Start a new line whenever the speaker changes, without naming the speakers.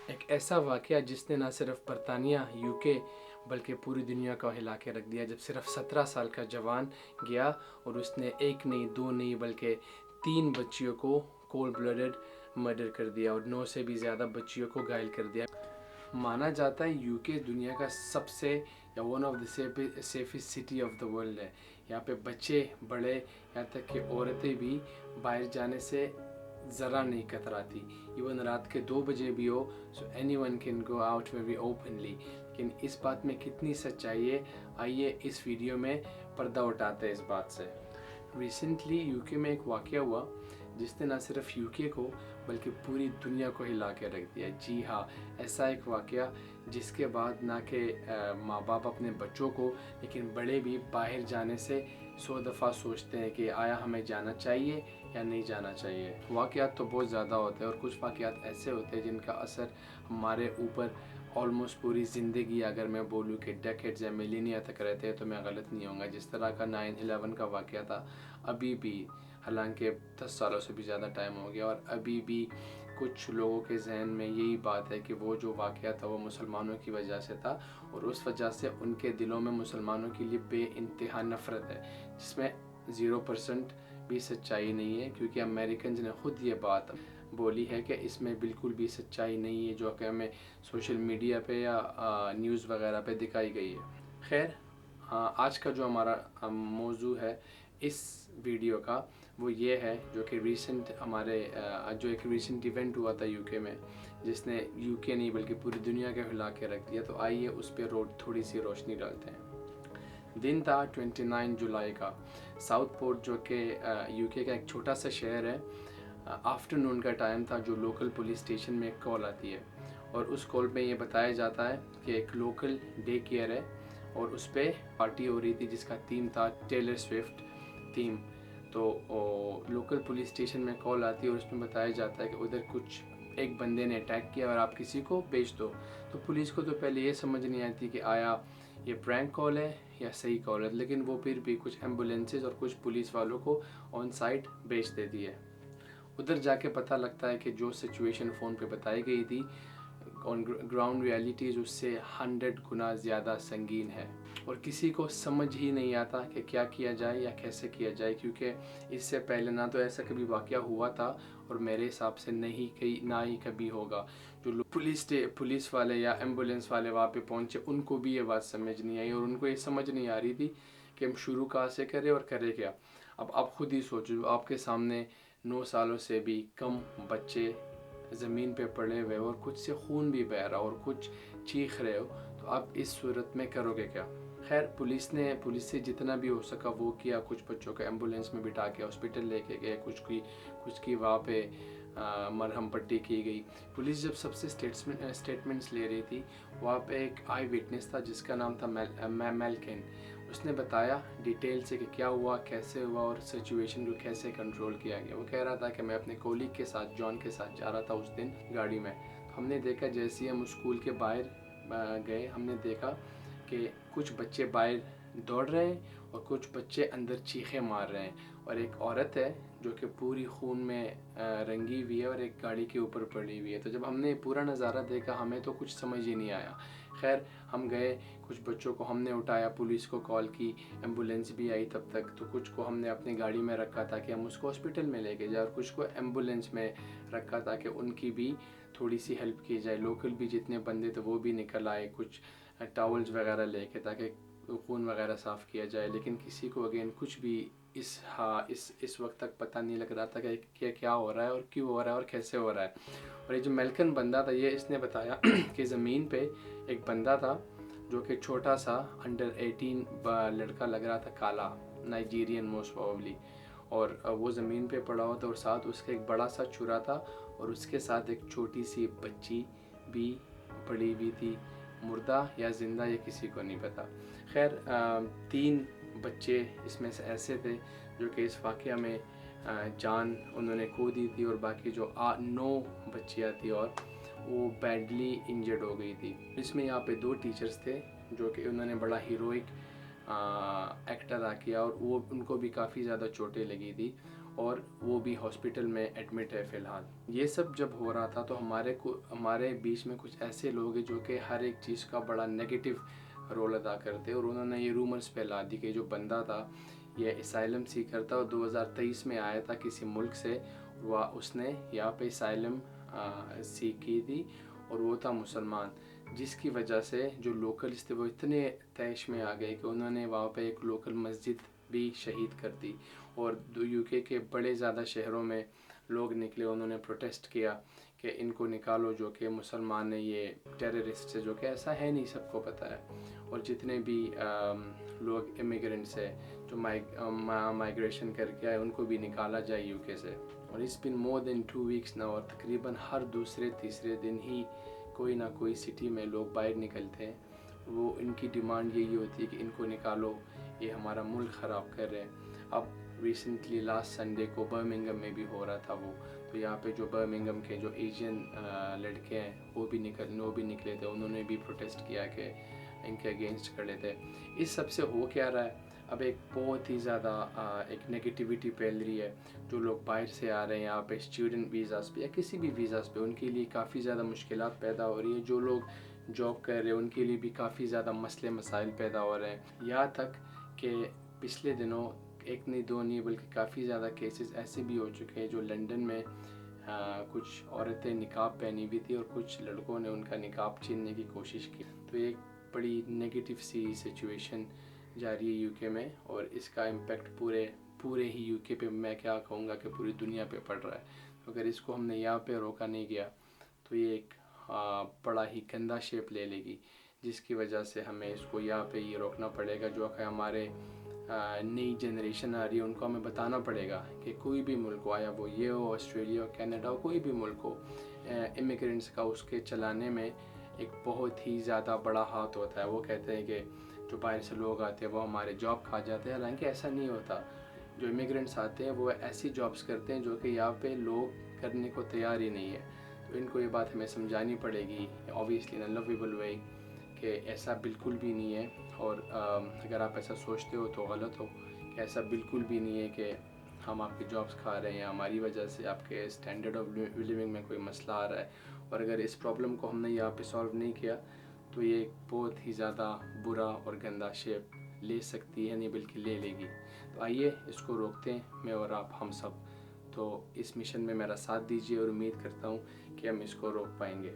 ایک ایسا واقعہ جس نے نہ صرف برطانیہ UK بلکہ پوری دنیا کو ہلا کے رکھ دیا، جب صرف 17 سال کا جوان گیا اور اس نے ایک نہیں، دو نہیں، بلکہ 3 بچیوں کو کولڈ بلڈڈ مرڈر کر دیا اور 9 سے بھی زیادہ بچیوں کو گھائل کر دیا۔ مانا جاتا ہے UK دنیا کا سب سے یا one of the safest city of the world ہے۔ یہاں پہ بچے بڑے یہاں تک کہ عورتیں بھی باہر جانے سے ذرا نہیں کتراتی، ایون رات کے 2 بجے بھی ہو، so anyone can go out very openly. لیکن اس بات میں کتنی سچائی ہے، آئیے اس ویڈیو میں پردہ اٹھاتے ہیں اس بات سے۔ ریسنٹلی UK میں ایک واقعہ ہوا جس نے نہ صرف UK کو بلکہ پوری دنیا کو ہلا کے رکھ دیا۔ جی ہاں، ایسا ایک واقعہ جس کے بعد نہ کہ ماں باپ اپنے بچوں کو لیکن بڑے بھی باہر جانے سے 100 دفعہ سوچتے ہیں کہ آیا ہمیں جانا چاہیے یا نہیں جانا چاہیے۔ واقعات تو بہت زیادہ ہوتے ہیں اور کچھ واقعات ایسے ہوتے ہیں جن کا اثر ہمارے اوپر آلموسٹ پوری زندگی، اگر میں بولوں کہ ڈیکیڈز یا ملینیا تک رہتے ہیں تو میں غلط نہیں ہوں گا۔ جس طرح کا 9/11 کا واقعہ تھا، ابھی بھی، حالانکہ 10 سالوں سے بھی زیادہ ٹائم ہو گیا، اور ابھی بھی کچھ لوگوں کے ذہن میں یہی بات ہے کہ وہ جو واقعہ تھا وہ مسلمانوں کی وجہ سے تھا، اور اس وجہ سے ان کے دلوں میں مسلمانوں کے لیے بے انتہا نفرت ہے، جس میں 0% بھی سچائی نہیں ہے، کیونکہ امریکنز نے خود یہ بات بولی ہے کہ اس میں بالکل بھی سچائی نہیں ہے جو کہ ہمیں سوشل میڈیا پہ یا نیوز وغیرہ پہ دکھائی گئی ہے۔ خیر، آج کا جو ہمارا موضوع ہے اس ویڈیو کا وہ یہ ہے، جو کہ جو ایک ریسنٹ ایونٹ ہوا تھا UK میں، جس نے UK نہیں بلکہ پوری دنیا کے ہلا کے رکھ دیا۔ تو آئیے اس پہ تھوڑی سی روشنی ڈالتے ہیں۔ دن تھا 29 جولائی کا، ساؤتھ پورٹ جو کہ UK کا ایک چھوٹا سا شہر ہے۔ آفٹرنون کا ٹائم تھا، جو لوکل پولیس اسٹیشن میں ایک کال آتی ہے، اور اس کال میں یہ بتایا جاتا ہے کہ ایک لوکل ڈے کیئر ہے اور اس پہ پارٹی ہو رہی تھی جس کا تھیم تھا ٹیلر سوئفٹ تھیم۔ تو لوکل پولیس اسٹیشن میں کال آتی ہے اور اس میں بتایا جاتا ہے کہ ادھر ایک بندے نے اٹیک کیا اور آپ کسی کو بھیج دو۔ تو پولیس کو تو پہلے یہ سمجھ نہیں آتی کہ آیا یہ پرینک کال ہے یا صحیح کال ہے، لیکن وہ پھر بھی کچھ ایمبولینسز اور کچھ پولیس والوں کو آن سائٹ بھیج دیتی ہے۔ ادھر جا کے پتہ لگتا ہے کہ جو سچویشن فون پہ بتائی گئی تھی آن گراؤنڈ ریالٹیز اس سے 100 گنا زیادہ سنگین ہے، اور کسی کو سمجھ ہی نہیں آتا کہ کیا کیا جائے یا کیسے کیا جائے، کیونکہ اس سے پہلے نہ تو ایسا کبھی واقعہ ہوا تھا اور میرے حساب سے نہ ہی کبھی ہوگا۔ جو پولیس والے یا ایمبولینس والے وہاں پہ پہنچے ان کو بھی یہ بات سمجھ نہیں آئی، اور ان کو یہ سمجھ نہیں آ رہی تھی کہ ہم شروع کہاں سے کریں اور کرے کیا۔ اب آپ خود ہی سوچو، آپ کے سامنے 9 سالوں سے بھی کم بچے زمین پہ پڑے ہوئے اور کچھ سے خون بھی بہہ رہا اور کچھ چیخ رہے ہو، تو آپ اس صورت میں کرو گے کیا؟ خیر، پولیس سے جتنا بھی ہو سکا وہ کیا، کچھ بچوں کو ایمبولینس میں بٹھا کے ہاسپٹل لے کے گئے، کچھ کی وہاں پہ مرہم پٹی کی گئی۔ پولیس جب سب سے اسٹیٹمنٹس لے رہی تھی، وہاں پہ ایک آئی وٹنس تھا جس کا نام تھا میلکن۔ اس نے بتایا ڈیٹیل سے کہ کیا ہوا، کیسے ہوا اور سچویشن کو کیسے کنٹرول کیا گیا۔ وہ کہہ رہا تھا کہ میں اپنے کولیگ کے ساتھ، جان کے ساتھ جا رہا تھا اس دن گاڑی میں۔ ہم نے دیکھا جیسے ہی ہم اسکول کے باہر گئے، ہم نے دیکھا کہ کچھ بچے باہر دوڑ رہے ہیں اور کچھ بچے اندر چیخیں مار رہے ہیں، اور ایک عورت ہے جو کہ پوری خون میں رنگی ہوئی ہے اور ایک گاڑی کے اوپر پڑی ہوئی ہے۔ تو جب ہم نے پورا نظارہ دیکھا ہمیں تو کچھ سمجھ ہی نہیں آیا۔ خیر، ہم گئے، کچھ بچوں کو ہم نے اٹھایا، پولیس کو کال کی، ایمبولینس بھی آئی تب تک، تو کچھ کو ہم نے اپنی گاڑی میں رکھا تھا کہ ہم اس کو ہاسپٹل میں لے کے جائیں، اور کچھ کو ایمبولینس میں رکھا تھا کہ ان کی بھی تھوڑی سی ہیلپ کی جائے۔ لوکل بھی جتنے بندے تھے وہ بھی نکل آئے، کچھ ٹاولز وغیرہ لے کے، تاکہ خون وغیرہ صاف کیا جائے۔ لیکن کسی کو اگین کچھ بھی اس وقت تک پتہ نہیں لگ رہا تھا کہ کیا ہو رہا ہے اور کیوں ہو رہا ہے اور کیسے ہو رہا ہے۔ اور یہ جو میلکن بندہ تھا، اس نے بتایا کہ زمین پہ ایک بندہ تھا جو کہ چھوٹا سا انڈر 18 لڑکا لگ رہا تھا، کالا، نائجیرین موسٹ پروبیبلی، اور وہ زمین پہ پڑا ہوا تھا، اور ساتھ اس کا ایک بڑا سا چھرا تھا، اور اس کے ساتھ ایک چھوٹی سی بچی بھی پڑی ہوئی تھی، مردہ یا زندہ یہ کسی کو نہیں پتا۔ خیر، 3 بچے اس میں سے ایسے تھے جو کہ اس واقعہ میں جان انہوں نے کھو دی تھی، اور باقی جو 9 بچیاں تھیں اور وہ بیڈلی انجرڈ ہو گئی تھی۔ اس میں یہاں پہ 2 ٹیچرز تھے جو کہ انہوں نے بڑا ہیروئک ایکٹ ادا کیا، اور ان کو بھی کافی زیادہ چوٹیں لگی تھی، اور وہ بھی ہاسپٹل میں ایڈمٹ ہے فی الحال۔ یہ سب جب ہو رہا تھا تو ہمارے بیچ میں کچھ ایسے لوگ ہیں جو کہ ہر ایک چیز کا بڑا نیگیٹو رول ادا کرتے، اور انہوں نے یہ رومرز پھیلا دی کہ جو بندہ تھا یہ اسائلم سیکر تھا اور 2023 میں آیا تھا کسی ملک سے، اس نے یہاں پہ اسائلم سیکھ کی تھی اور وہ تھا مسلمان، جس کی وجہ سے جو لوکلز تھے وہ اتنے طیش میں آ گئے کہ انہوں نے وہاں پہ ایک لوکل مسجد بھی شہید کر دی، اور UK کے بڑے زیادہ شہروں میں لوگ نکلے، انہوں نے پروٹیسٹ کیا کہ ان کو نکالو جو کہ مسلمان ہیں، یہ ٹیررسٹ ہے، جو کہ ایسا ہے نہیں، سب کو پتہ ہے۔ اور جتنے بھی لوگ امیگرنٹس ہیں جو مائگریشن کر کے آئے، ان کو بھی نکالا جائے UK سے۔ اور it's been more than 2 weeks now، اور تقریباً ہر دوسرے تیسرے دن ہی کوئی نہ کوئی سٹی میں لوگ باہر نکلتے ہیں، وہ ان کی ڈیمانڈ یہی ہوتی ہے کہ ان کو نکالو، یہ ہمارا ملک خراب کر رہے ہیں۔ اب ریسنٹلی لاسٹ سنڈے کو برمنگم میں بھی ہو رہا تھا وہ، تو یہاں پہ جو برمنگم کے جو ایشین لڑکے ہیں وہ بھی نکلے تھے، انہوں نے بھی پروٹیسٹ کیا کہ ان کے اگینسٹ کھڑے تھے۔ اس سب سے ہو کیا رہا ہے، اب ایک بہت ہی زیادہ ایک نیگیٹیوٹی پھیل رہی ہے، جو لوگ باہر سے آ رہے ہیں یہاں پہ اسٹوڈنٹ ویزاز پہ یا کسی بھی ویزاز پہ، ان کے لیے کافی زیادہ مشکلات پیدا ہو رہی ہیں، جو لوگ جاب کر رہے ہیں ان کے لیے بھی کافی زیادہ مسئلے مسائل پیدا ہو رہے ہیں، یہاں تک کہ پچھلے دنوں ایک نہیں دو نہیں بلکہ کافی زیادہ کیسز ایسے بھی ہو چکے ہیں جو لنڈن میں کچھ عورتیں نقاب پہنی ہوئی تھی اور کچھ لڑکوں نے ان کا نقاب چھیننے کی کوشش کی، تو ایک بڑی نیگیٹو سی سچویشن جاری ہے UK میں، اور اس کا امپیکٹ پورے ہی UK پہ، میں کیا کہوں گا کہ پوری دنیا پہ پڑ رہا ہے۔ اگر اس کو ہم نے یہاں پہ روکا نہیں گیا تو یہ ایک بڑا ہی گندا شیپ لے لے گی، جس کی وجہ سے ہمیں اس کو یہاں پہ یہ روکنا پڑے گا، جو کہ ہمارے نئی جنریشن آ رہی ہے ان کو ہمیں بتانا پڑے گا کہ کوئی بھی ملک ہو، آیا وہ یہ ہو، آسٹریلیا ہو، کینیڈا ہو، کوئی بھی ملک ہو، امیگرینٹس کا اس کے چلانے میں ایک بہت ہی زیادہ بڑا ہاتھ ہوتا ہے۔ وہ کہتے ہیں کہ جو باہر سے لوگ آتے ہیں وہ ہمارے جاب کھا جاتے ہیں، حالانکہ ایسا نہیں ہوتا۔ جو امیگرینٹس آتے ہیں وہ ایسی جابس کرتے ہیں جو کہ یہاں پہ لوگ کرنے کو تیار ہی نہیں ہے، تو ان کو یہ بات ہمیں سمجھانی پڑے گی obviously in a lovable way کہ ایسا بالکل بھی نہیں ہے، اور اگر آپ ایسا سوچتے ہو تو غلط ہو، کہ ایسا بالکل بھی نہیں ہے کہ ہم آپ کی جابس کھا رہے ہیں، ہماری وجہ سے آپ کے اسٹینڈرڈ آف لیونگ میں کوئی مسئلہ آ رہا ہے، اور اگر اس پرابلم کو ہم نے یہاں پہ سالو نہیں کیا تو یہ ایک بہت ہی زیادہ برا اور گندا شیپ لے سکتی ہے، نہیں بلکہ لے لے گی۔ تو آئیے اس کو روکتے ہیں، میں اور آپ، ہم سب، تو اس مشن میں میرا ساتھ دیجیے اور امید کرتا ہوں کہ ہم اس کو روک پائیں گے۔